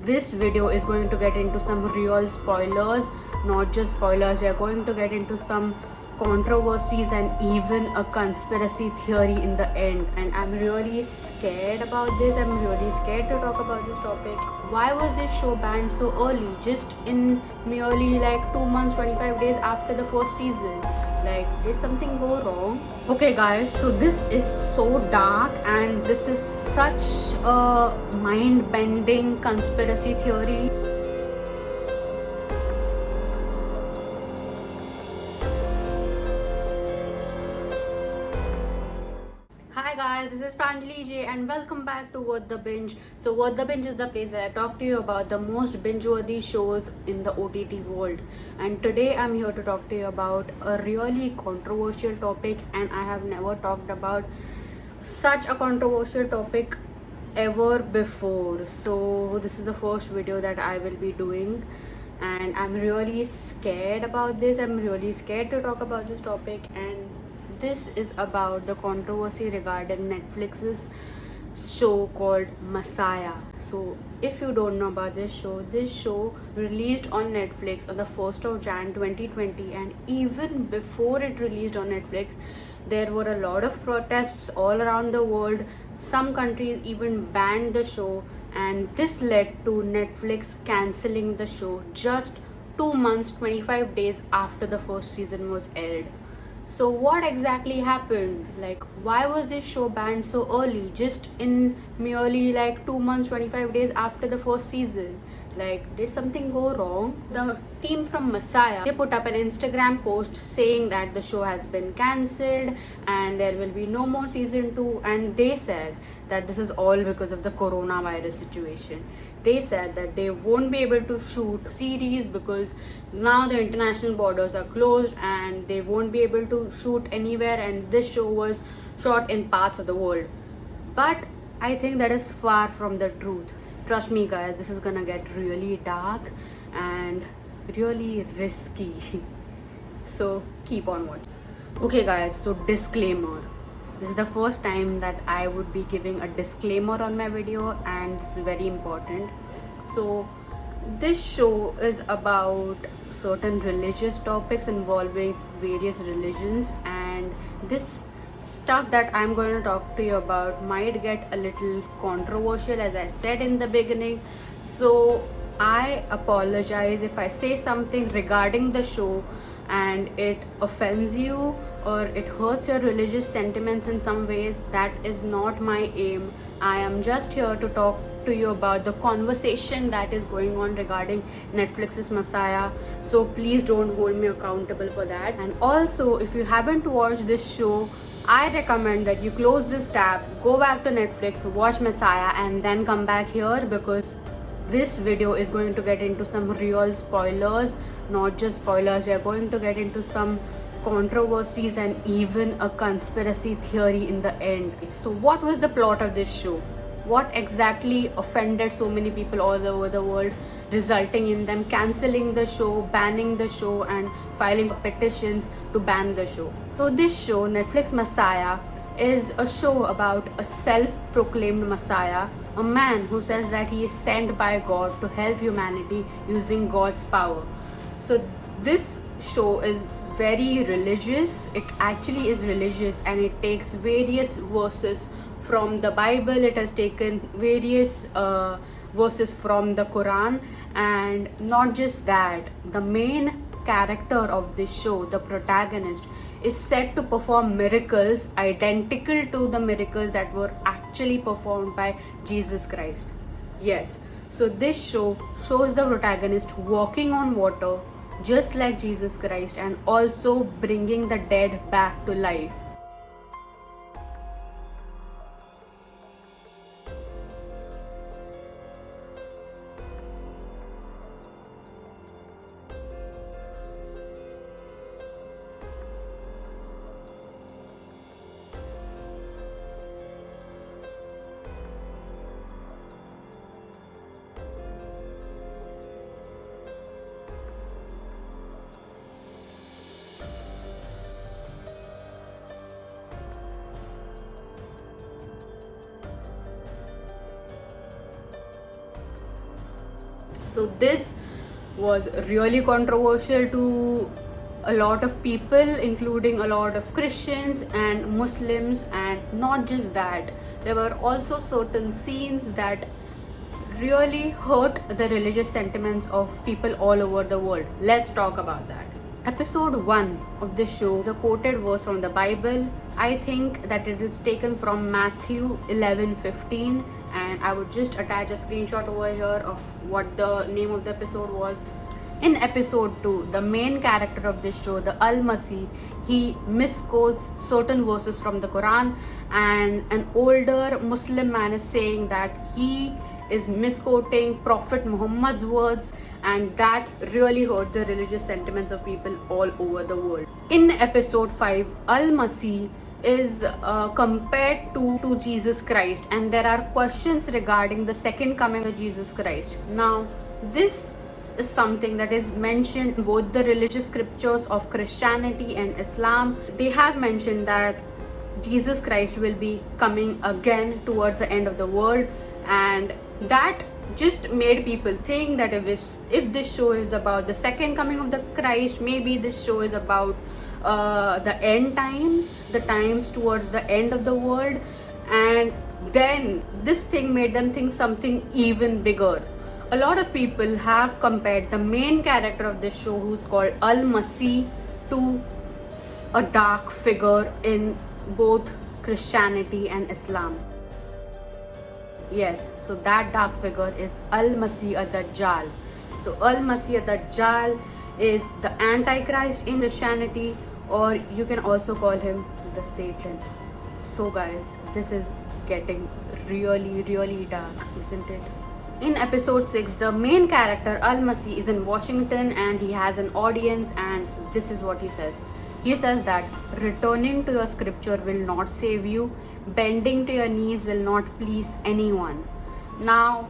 this video is going to get into some real spoilers, not just spoilers. We are going to get into some controversies and even a conspiracy theory in the end, and I'm really scared about this. I'm really scared to talk about this topic. Why was this show banned so early, just in merely like 2 months, 25 days after the first season? Like, did something go wrong? Okay guys, so this is so dark and this is such a mind-bending conspiracy theory. Hi guys, this is Pranjali J and welcome back to What the Binge. So What the Binge is the place where I talk to you about the most binge-worthy shows in the OTT world. And today I'm here to talk to you about a really controversial topic, and I have never talked about such a controversial topic ever before. So this is the first video that I will be doing, and I'm really scared about this. I'm really scared to talk about this topic, and this is about the controversy regarding Netflix's show called Messiah. So if you don't know about this show released on Netflix on the 1st of Jan 2020, and even before it released on Netflix, there were a lot of protests all around the world. Some countries even banned the show, and this led to Netflix cancelling the show just 2 months, 25 days after the first season was aired. So what exactly happened? Like, why was this show banned so early, just in merely like 2 months, 25 days after the first season? Like, did something go wrong? The team from Messiah, they put up an Instagram post saying that the show has been cancelled and there will be no more season 2, and they said that this is all because of the coronavirus situation. They said that they won't be able to shoot series because now the international borders are closed and they won't be able to shoot anywhere, and this show was shot in parts of the world. But I think that is far from the truth. Trust me guys, this is gonna get really dark and really risky. So keep on watching. Okay guys, so disclaimer. This is the first time that I would be giving a disclaimer on my video, and this is very important. So this show is about certain religious topics involving various religions, and this stuff that I'm going to talk to you about might get a little controversial, as I said in the beginning. So I apologize if I say something regarding the show and it offends you or it hurts your religious sentiments in some ways. That is not my aim. I am just here to talk to you about the conversation that is going on regarding Netflix's Messiah. So please don't hold me accountable for that. And also, if you haven't watched this show, I recommend that you close this tab, go back to Netflix, watch Messiah, and then come back here, because this video is going to get into some real spoilers, not just spoilers. We are going to get into some controversies and even a conspiracy theory in the end. So what was the plot of this show? What exactly offended so many people all over the world, resulting in them cancelling the show, banning the show, and filing petitions to ban the show? So this show, Netflix Messiah, is a show about a self-proclaimed Messiah, a man who says that he is sent by God to help humanity using God's power. So this show is very religious. It actually is religious, and it takes various verses from the Bible. It has taken various verses from the Quran, and not just that, the main character of this show, the protagonist, is said to perform miracles identical to the miracles that were actually performed by Jesus Christ. Yes, so this show shows the protagonist walking on water just like Jesus Christ, and also bringing the dead back to life. So this was really controversial to a lot of people, including a lot of Christians and Muslims. And not just that, there were also certain scenes that really hurt the religious sentiments of people all over the world. Let's talk about that. Episode 1 of this show is a quoted verse from the Bible. I think that it is taken from Matthew 11:15, and I would just attach a screenshot over here of what the name of the episode was. In episode 2, the main character of this show, the Al-Masih, he misquotes certain verses from the Quran, and an older Muslim man is saying that he is misquoting Prophet Muhammad's words, and that really hurt the religious sentiments of people all over the world. In episode 5, Al-Masih is compared to Jesus Christ, and there are questions regarding the second coming of Jesus Christ. Now, this is something that is mentioned in both the religious scriptures of Christianity and Islam. They have mentioned that Jesus Christ will be coming again towards the end of the world, and that just made people think that if this show is about the second coming of the Christ, maybe this show is about the end times, the times towards the end of the world. And then this thing made them think something even bigger. A lot of people have compared the main character of this show, who's called Al-Masih, to a dark figure in both Christianity and Islam. Yes, so that dark figure is Al-Masih ad-Dajjal. So Al-Masih ad-Dajjal is the Antichrist in Christianity, or you can also call him the Satan. So guys, this is getting really dark, isn't it? In episode 6, the main character Al-Masih is in Washington and he has an audience, and this is what he says. He says that returning to your scripture will not save you, bending to your knees will not please anyone. Now,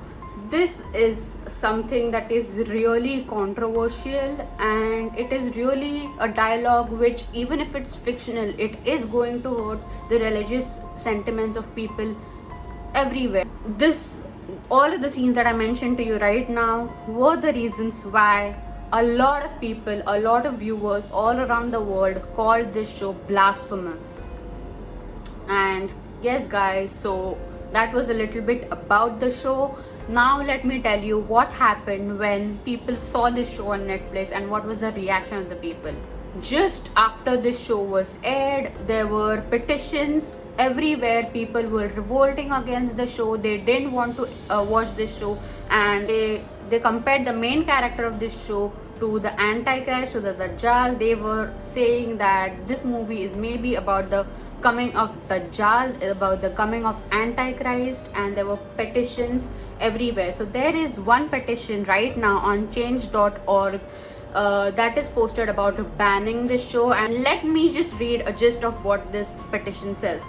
this is something that is really controversial, and it is really a dialogue which, even if it's fictional, it is going to hurt the religious sentiments of people everywhere. All of the scenes that I mentioned to you right now were the reasons why a lot of people, a lot of viewers all around the world called this show blasphemous. And yes guys, so that was a little bit about the show. Now let me tell you what happened when people saw this show on Netflix and what was the reaction of the people. Just after this show was aired, there were petitions everywhere. People were revolting against the show. They didn't want to watch this show, and they compared the main character of this show to the Antichrist, to the Dajjal. They were saying that this movie is maybe about the coming of Dajjal, about the coming of Antichrist, and there were petitions everywhere. So there is one petition right now on change.org that is posted about banning this show, and let me just read a gist of what this petition says.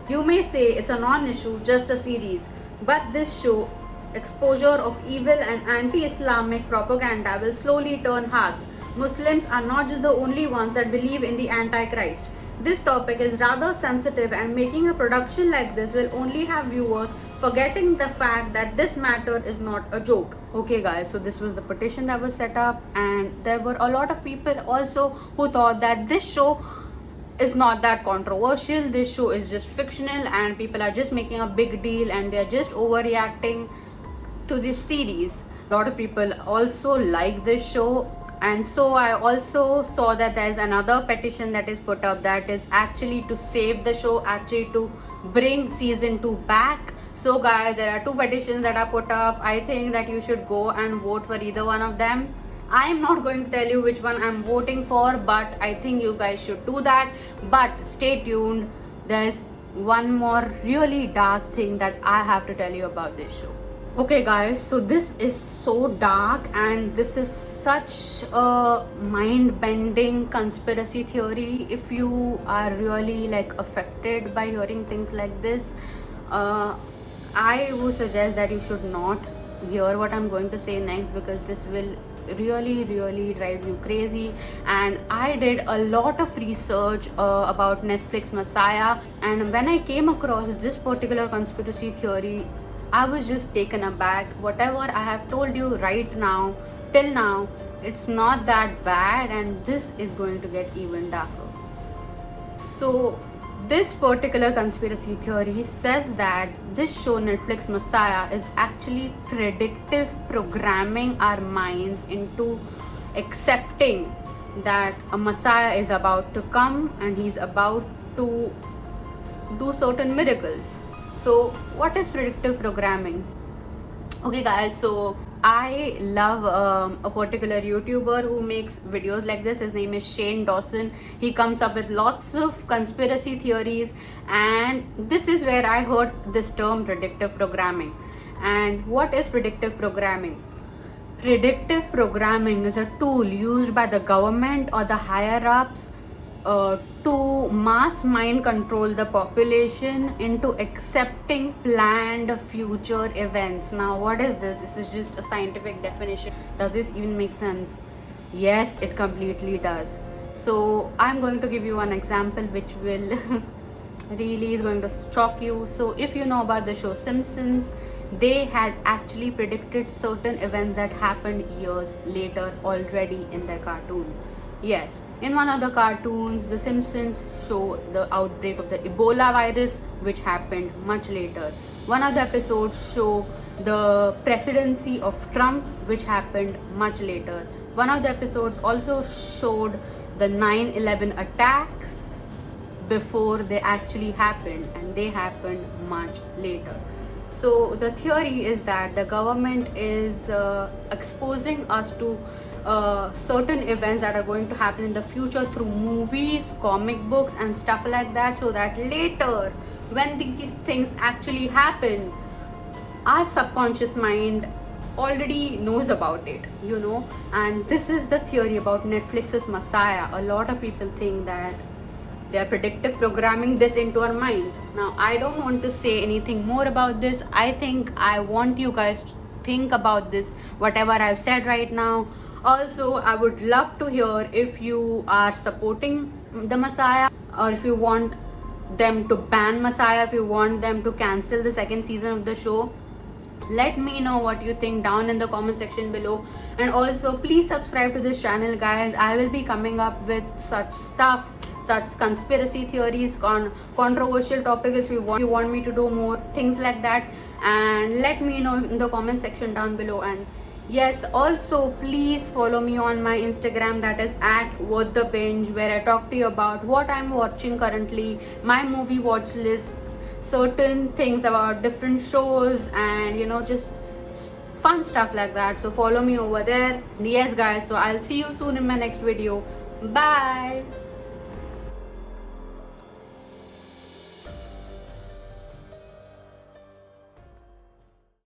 You may say it's a non-issue, just a series, but this show exposure of evil and anti-Islamic propaganda will slowly turn hearts. Muslims are not just the only ones that believe in the Antichrist. This topic is rather sensitive, and making a production like this will only have viewers forgetting the fact that this matter is not a joke. Okay guys, so this was the petition that was set up, and there were a lot of people also who thought that this show is not that controversial. This show is just fictional and people are just making a big deal and they're just overreacting to this series. A lot of people also like this show, and so I also saw that there's another petition that is put up that is actually to save the show, actually to bring season 2 back. So guys, there are 2 petitions that are put up. I think that you should go and vote for either one of them. I am not going to tell you which one I'm voting for, but I think you guys should do that. But stay tuned, there's one more really dark thing that I have to tell you about this show. Okay guys, so this is so dark and this is such a mind-bending conspiracy theory. If you are really affected by hearing things like this, I would suggest that you should not hear what I'm going to say next, because this will really drive you crazy. And I did a lot of research about Netflix Messiah, and when I came across this particular conspiracy theory, I was just taken aback. Whatever I have told you right now, till now, it's not that bad, and this is going to get even darker. So, this particular conspiracy theory says that this show, Netflix Messiah, is actually predictive programming our minds into accepting that a Messiah is about to come and he's about to do certain miracles. So, what is predictive programming? Okay, guys, so I love a particular YouTuber who makes videos like this. His name is Shane Dawson. He comes up with lots of conspiracy theories, and this is where I heard this term predictive programming. And what is predictive programming? Predictive programming is a tool used by the government or the higher ups to mass mind control the population into accepting planned future events. Now, what is this? This is just a scientific definition. Does this even make sense? Yes, it completely does. So, I'm going to give you an example which will really is going to shock you. So, if you know about the show Simpsons, they had actually predicted certain events that happened years later already in their cartoon. Yes, in one of the cartoons, The Simpsons show the outbreak of the Ebola virus, which happened much later. One of the episodes show the presidency of Trump, which happened much later. One of the episodes also showed the 9/11 attacks before they actually happened, and they happened much later. So the theory is that the government is exposing us to certain events that are going to happen in the future through movies, comic books, and stuff like that, so that later, when these things actually happen, our subconscious mind already knows about it, you know. And this is the theory about Netflix's Messiah. A lot of people think that they are predictive programming this into our minds. Now, I don't want to say anything more about this. I think I want you guys to think about this, whatever I've said right now. Also, I would love to hear if you are supporting the Messiah, or if you want them to ban Messiah, if you want them to cancel the second season of the show. Let me know what you think down in the comment section below. And also, please subscribe to this channel, guys. I will be coming up with such stuff, such conspiracy theories, controversial topics. If you want me to do more things like that, and let me know in the comment section down below. And yes, also please follow me on my Instagram, that is at What the Binge, where I talk to you about what I'm watching currently, my movie watch lists, certain things about different shows, and you know, just fun stuff like that. So follow me over there. Yes, guys, so I'll see you soon in my next video. Bye.